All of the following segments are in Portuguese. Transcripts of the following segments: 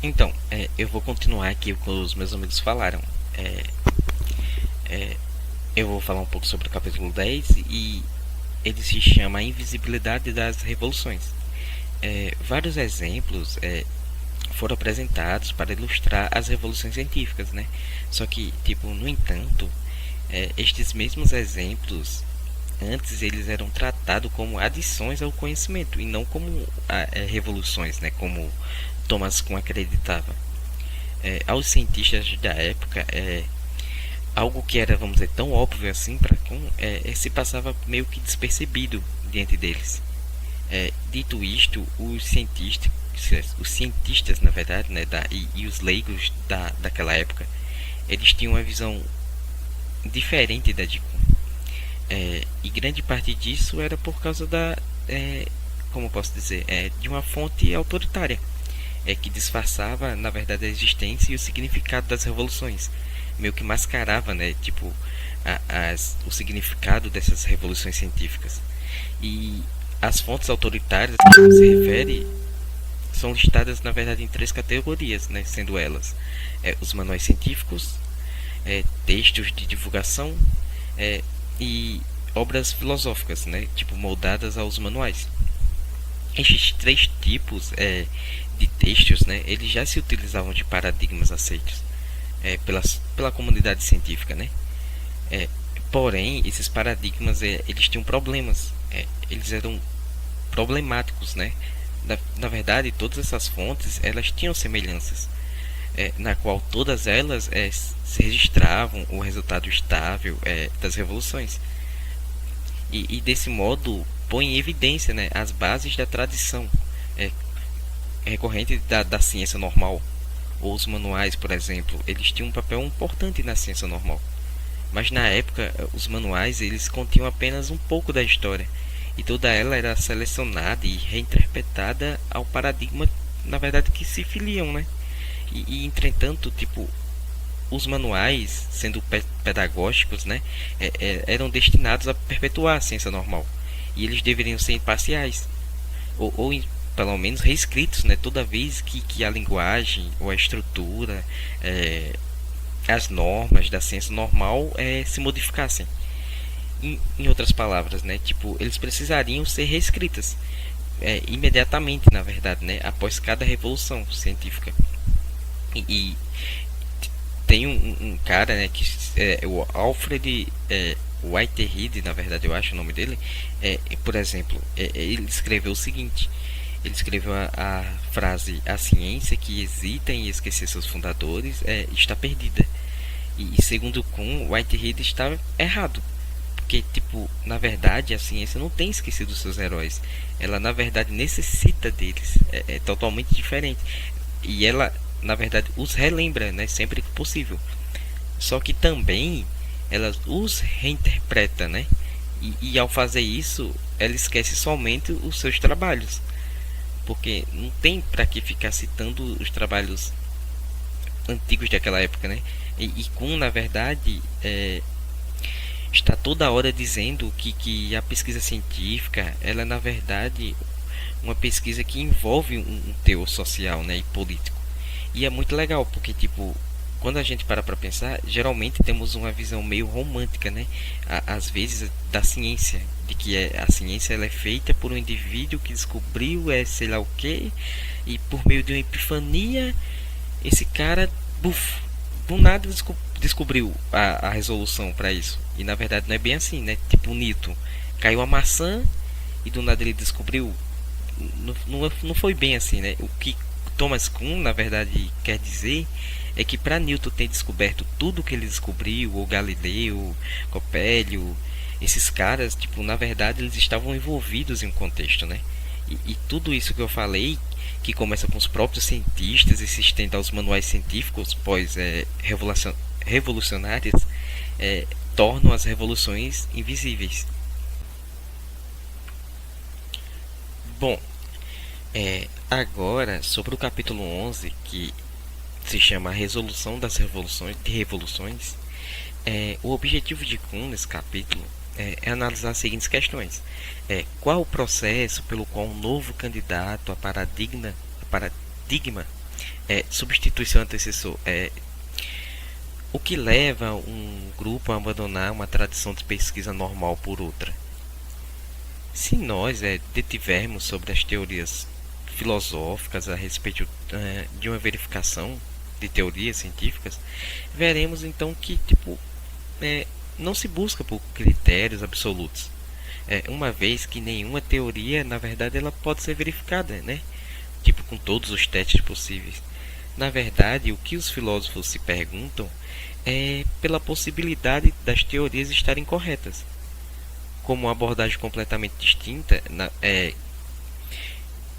Então, eu vou continuar aqui o que os meus amigos falaram. É, é, eu vou falar um pouco sobre o capítulo 10 e ele se chama A Invisibilidade das Revoluções. Vários exemplos foram apresentados para ilustrar as revoluções científicas, né? Só que, tipo, no entanto, estes mesmos exemplos antes eles eram tratados como adições ao conhecimento e não como revoluções, né? Como Thomas Kuhn acreditava. Aos cientistas da época, algo que era, vamos dizer, tão óbvio assim para Kuhn, se passava meio que despercebido diante deles. Dito isto, os cientistas na verdade, né, e os leigos daquela época, eles tinham uma visão diferente da de Kuhn. E grande parte disso era por causa como posso dizer, de uma fonte autoritária, que disfarçava, na verdade, a existência e o significado das revoluções, meio que mascarava, né, tipo, o significado dessas revoluções científicas. E as fontes autoritárias que ele se refere são listadas, na verdade, em três categorias, né, sendo elas os manuais científicos, textos de divulgação e obras filosóficas, né, tipo moldadas aos manuais. Estes três tipos de textos, né, eles já se utilizavam de paradigmas aceitos pela comunidade científica, né? É, Porém, esses paradigmas eles tinham problemas, eles eram problemáticos, né? Na verdade, todas essas fontes elas tinham semelhanças, na qual todas elas se registravam o resultado estável das revoluções e desse modo põe em evidência, né, as bases da tradição é, recorrente da ciência normal. Ou os manuais, por exemplo, eles tinham um papel importante na ciência normal. Mas na época, os manuais eles continham apenas um pouco da história, e toda ela era selecionada e reinterpretada ao paradigma, na verdade, que se filiam, né? Entretanto, tipo, os manuais, sendo pedagógicos, né, eram destinados a perpetuar a ciência normal, e eles deveriam ser imparciais, ou pelo menos reescritos, né, toda vez que a linguagem ou a estrutura, as normas da ciência normal se modificassem. Em outras palavras, né, tipo, eles precisariam ser reescritas imediatamente, na verdade, né, após cada revolução científica. E tem um cara, né, que é o Alfred Whitehead, na verdade eu acho o nome dele. Por exemplo, ele escreveu o seguinte: ele escreveu a frase: a ciência que hesita em esquecer seus fundadores está perdida. E segundo Kuhn, Whitehead estava errado, porque, tipo, na verdade a ciência não tem esquecido os seus heróis, ela na verdade necessita deles, é totalmente diferente, e ela na verdade os relembra, né, sempre que possível. Só que também ela os reinterpreta, né, e ao fazer isso ela esquece somente os seus trabalhos, porque não tem para que ficar citando os trabalhos antigos daquela época, né? E Kuhn, na verdade, está toda hora dizendo que a pesquisa científica, ela é, na verdade, uma pesquisa que envolve um teor social, né, e político. E é muito legal, porque, tipo, quando a gente para pensar, geralmente temos uma visão meio romântica, né, às vezes, da ciência, de que a ciência ela é feita por um indivíduo que descobriu sei lá o que, e por meio de uma epifania, esse cara, buf, do nada descobriu a resolução para isso. E na verdade não é bem assim, né? Tipo o Newton, caiu a maçã e do nada ele descobriu. Não foi bem assim, né? O que Thomas Kuhn na verdade quer dizer é que para Newton ter descoberto tudo que ele descobriu, ou Galileu, Copérnico, esses caras, tipo, na verdade eles estavam envolvidos em um contexto, né? E tudo isso que eu falei, que começa com os próprios cientistas e se estende aos manuais científicos pós revolucionárias, tornam as revoluções invisíveis. Bom, agora sobre o capítulo 11, que se chama a Resolução das Revoluções, o objetivo de Kuhn nesse capítulo analisar as seguintes questões: qual o processo pelo qual um novo candidato a paradigma substitui seu antecessor. O que leva um grupo a abandonar uma tradição de pesquisa normal por outra? Se nós detivermos sobre as teorias filosóficas a respeito de uma verificação de teorias científicas, veremos então que não se busca por critérios absolutos, uma vez que nenhuma teoria, na verdade, ela pode ser verificada, né? Com todos os testes possíveis. Na verdade, o que os filósofos se perguntam é pela possibilidade das teorias estarem corretas. Como uma abordagem completamente distinta,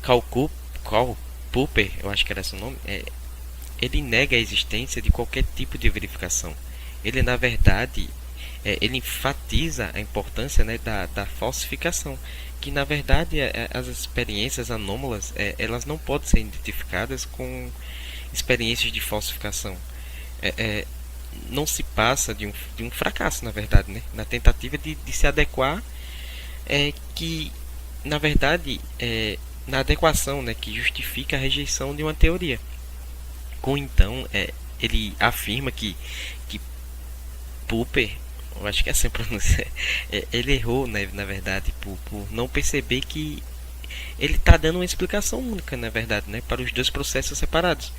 Karl Popper, eu acho que era esse o nome, ele nega a existência de qualquer tipo de verificação. Ele, na verdade, ele enfatiza a importância, né, da falsificação, que na verdade as experiências anômalas elas não podem ser identificadas com experiências de falsificação. Não se passa de um fracasso, na verdade, né, na tentativa de se adequar, que na verdade na adequação, né, que justifica a rejeição de uma teoria. Então ele afirma que Popper, eu acho que é assim a pronúncia, ele errou, né, na verdade, por não perceber que ele está dando uma explicação única, na verdade, né, para os dois processos separados.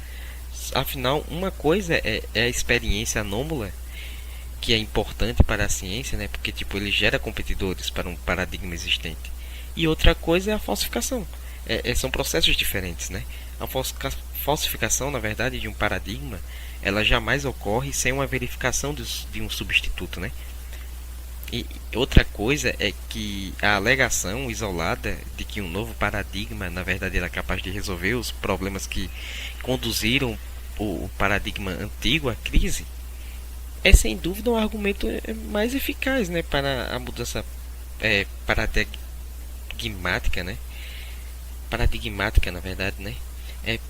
Afinal, uma coisa é a experiência anômala, que é importante para a ciência, né, porque ele gera competidores para um paradigma existente. E outra coisa é a falsificação. São processos diferentes, né? A falsificação, na verdade, de um paradigma, ela jamais ocorre sem uma verificação de um substituto, né? E outra coisa é que a alegação isolada de que um novo paradigma, na verdade, era capaz de resolver os problemas que conduziram o paradigma antigo à crise, é sem dúvida um argumento mais eficaz, né, para a mudança paradigmática, né? Paradigmática, na verdade, né?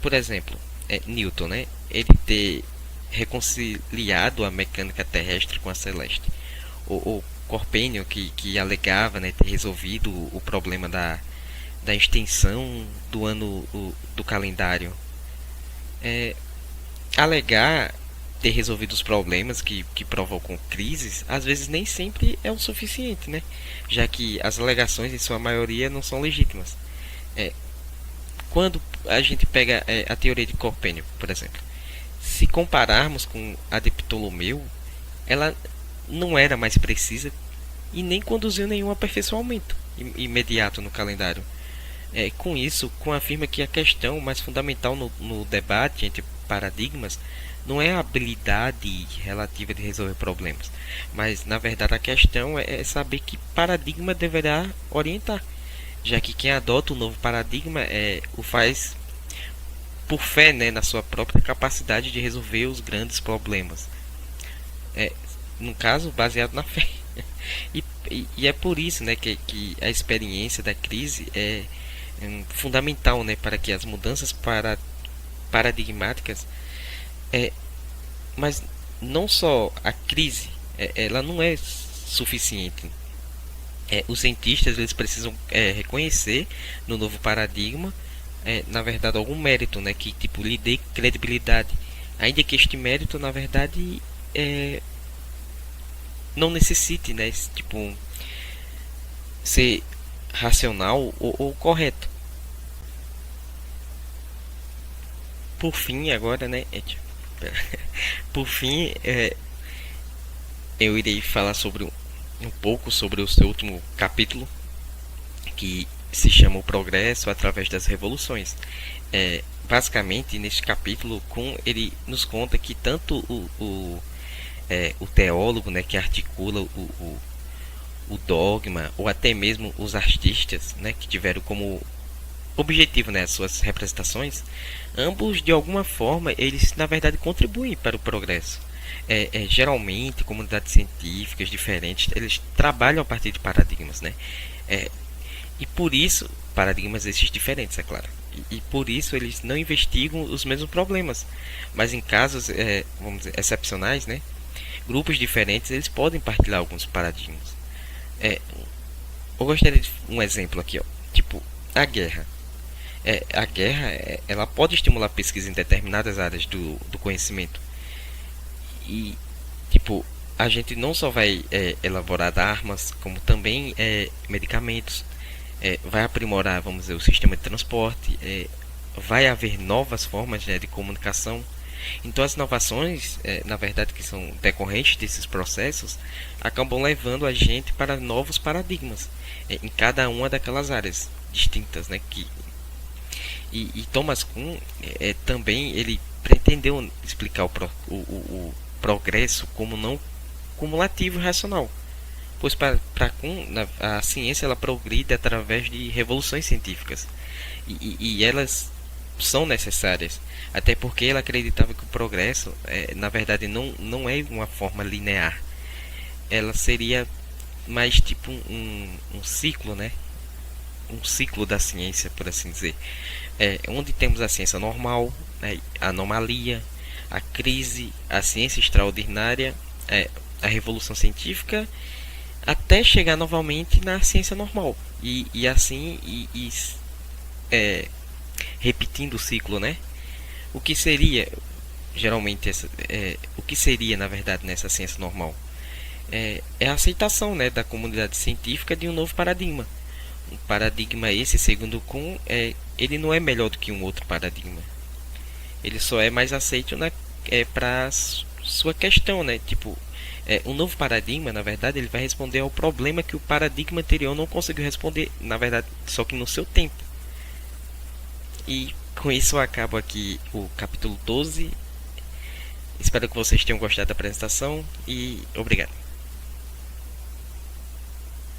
Por exemplo, Newton, né? Ele ter reconciliado a mecânica terrestre com a celeste. O Copérnico que alegava, né, ter resolvido o problema da extensão do ano do calendário. Alegar ter resolvido os problemas que provocam crises, às vezes nem sempre é o suficiente, né? Já que as alegações, em sua maioria, não são legítimas. Quando a gente pega a teoria de Copérnico, por exemplo, se compararmos com a de Ptolomeu, ela não era mais precisa e nem conduziu nenhum aperfeiçoamento imediato no calendário. Com isso, afirma que a questão mais fundamental no debate entre paradigmas não é a habilidade relativa de resolver problemas, mas na verdade a questão é saber que paradigma deverá orientar, já que quem adota o novo paradigma o faz por fé, né, na sua própria capacidade de resolver os grandes problemas. No caso, baseado na fé. E é por isso, né, que a experiência da crise é fundamental, né, para que as mudanças paradigmáticas, mas não só a crise, ela não é suficiente. Os cientistas eles precisam reconhecer no novo paradigma, na verdade, algum mérito, né, que lhe dê credibilidade, ainda que este mérito, na verdade, não necessite, né, ser racional ou correto. Por fim, agora, né, por fim, eu irei falar um pouco sobre o seu último capítulo, que se chama O Progresso através das Revoluções. Basicamente, neste capítulo, ele nos conta que tanto o teólogo, né, que articula o dogma, ou até mesmo os artistas, né, que tiveram como objetivo, né, as suas representações, ambos de alguma forma eles na verdade contribuem para o progresso. Geralmente comunidades científicas diferentes eles trabalham a partir de paradigmas, né? E por isso paradigmas esses diferentes, é claro. E por isso eles não investigam os mesmos problemas, mas em casos vamos dizer, excepcionais, né? Grupos diferentes eles podem partilhar alguns paradigmas. Eu gostaria de um exemplo aqui, ó, tipo a guerra. A guerra, ela pode estimular pesquisa em determinadas áreas do conhecimento. E, tipo, a gente não só vai elaborar armas, como também medicamentos, vai aprimorar, vamos dizer, o sistema de transporte, vai haver novas formas, né, de comunicação. Então as inovações, na verdade, que são decorrentes desses processos, acabam levando a gente para novos paradigmas em cada uma daquelas áreas distintas, né? E Thomas Kuhn também ele pretendeu explicar o progresso como não cumulativo e racional, pois para Kuhn a ciência ela progride através de revoluções científicas e elas são necessárias, até porque ele acreditava que o progresso na verdade não é uma forma linear, ela seria mais tipo um ciclo, né? Um ciclo da ciência, por assim dizer, onde temos a ciência normal, né, a anomalia, a crise, a ciência extraordinária, a revolução científica, até chegar novamente na ciência normal e assim repetindo o ciclo, né? O que seria geralmente o que seria na verdade nessa ciência normal a aceitação, né, da comunidade científica de um novo paradigma. Um paradigma esse, segundo Kuhn, ele não é melhor do que um outro paradigma. Ele só é mais aceito para sua questão, né? Tipo, um novo paradigma, na verdade, ele vai responder ao problema que o paradigma anterior não conseguiu responder, na verdade, só que no seu tempo. E com isso eu acabo aqui o capítulo 12. Espero que vocês tenham gostado da apresentação e obrigado.